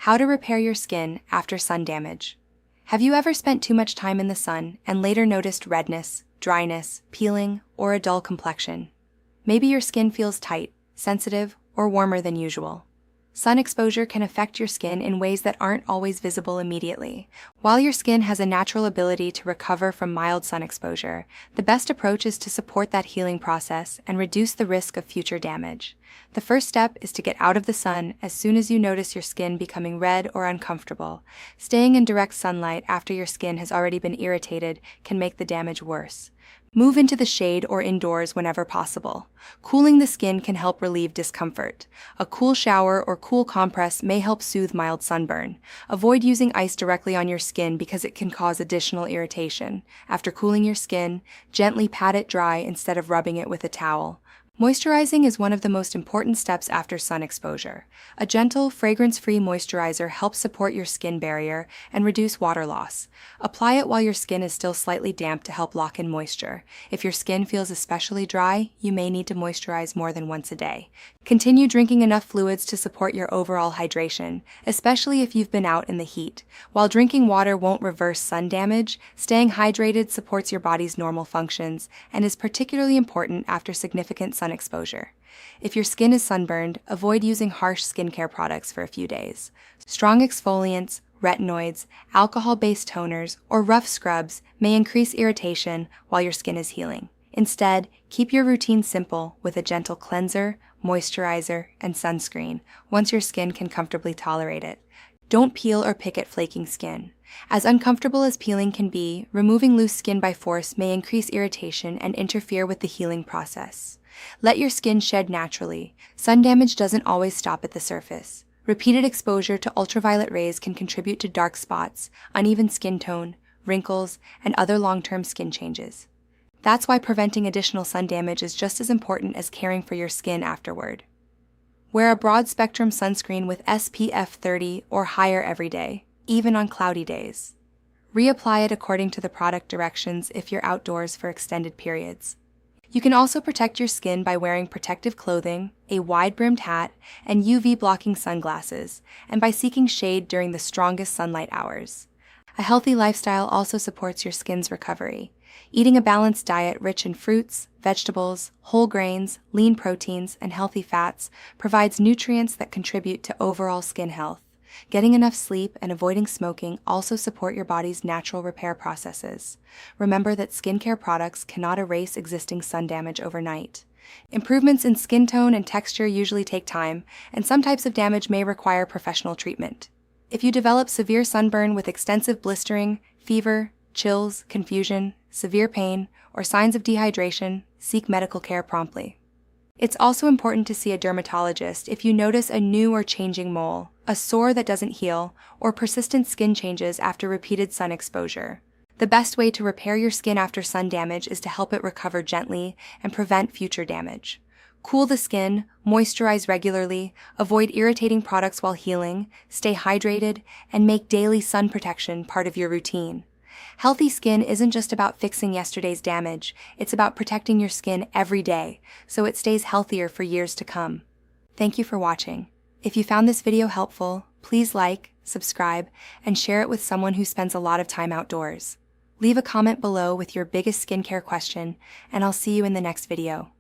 How to repair your skin after sun damage. Have you ever spent too much time in the sun and later noticed redness, dryness, peeling, or a dull complexion? Maybe your skin feels tight, sensitive, or warmer than usual. Sun exposure can affect your skin in ways that aren't always visible immediately. While your skin has a natural ability to recover from mild sun exposure, the best approach is to support that healing process and reduce the risk of future damage. The first step is to get out of the sun as soon as you notice your skin becoming red or uncomfortable. Staying in direct sunlight after your skin has already been irritated can make the damage worse. Move into the shade or indoors whenever possible. Cooling the skin can help relieve discomfort. A cool shower or cool compress may help soothe mild sunburn. Avoid using ice directly on your skin because it can cause additional irritation. After cooling your skin, gently pat it dry instead of rubbing it with a towel. Moisturizing is one of the most important steps after sun exposure. A gentle, fragrance-free moisturizer helps support your skin barrier and reduce water loss. Apply it while your skin is still slightly damp to help lock in moisture. If your skin feels especially dry, you may need to moisturize more than once a day. Continue drinking enough fluids to support your overall hydration, especially if you've been out in the heat. While drinking water won't reverse sun damage, staying hydrated supports your body's normal functions and is particularly important after significant sun exposure. If your skin is sunburned, avoid using harsh skincare products for a few days. Strong exfoliants, retinoids, alcohol-based toners, or rough scrubs may increase irritation while your skin is healing. Instead, keep your routine simple with a gentle cleanser, moisturizer, and sunscreen once your skin can comfortably tolerate it. Don't peel or pick at flaking skin. As uncomfortable as peeling can be, removing loose skin by force may increase irritation and interfere with the healing process. Let your skin shed naturally. Sun damage doesn't always stop at the surface. Repeated exposure to ultraviolet rays can contribute to dark spots, uneven skin tone, wrinkles, and other long-term skin changes. That's why preventing additional sun damage is just as important as caring for your skin afterward. Wear a broad-spectrum sunscreen with SPF 30 or higher every day, even on cloudy days. Reapply it according to the product directions if you're outdoors for extended periods. You can also protect your skin by wearing protective clothing, a wide-brimmed hat, and UV-blocking sunglasses, and by seeking shade during the strongest sunlight hours. A healthy lifestyle also supports your skin's recovery. Eating a balanced diet rich in fruits, vegetables, whole grains, lean proteins, and healthy fats provides nutrients that contribute to overall skin health. Getting enough sleep and avoiding smoking also support your body's natural repair processes. Remember that skincare products cannot erase existing sun damage overnight. Improvements in skin tone and texture usually take time, and some types of damage may require professional treatment. If you develop severe sunburn with extensive blistering, fever, chills, confusion, severe pain, or signs of dehydration, seek medical care promptly. It's also important to see a dermatologist if you notice a new or changing mole, a sore that doesn't heal, or persistent skin changes after repeated sun exposure. The best way to repair your skin after sun damage is to help it recover gently and prevent future damage. Cool the skin, moisturize regularly, avoid irritating products while healing, stay hydrated, and make daily sun protection part of your routine. Healthy skin isn't just about fixing yesterday's damage, it's about protecting your skin every day, so it stays healthier for years to come. Thank you for watching. If you found this video helpful, please like, subscribe, and share it with someone who spends a lot of time outdoors. Leave a comment below with your biggest skincare question, and I'll see you in the next video.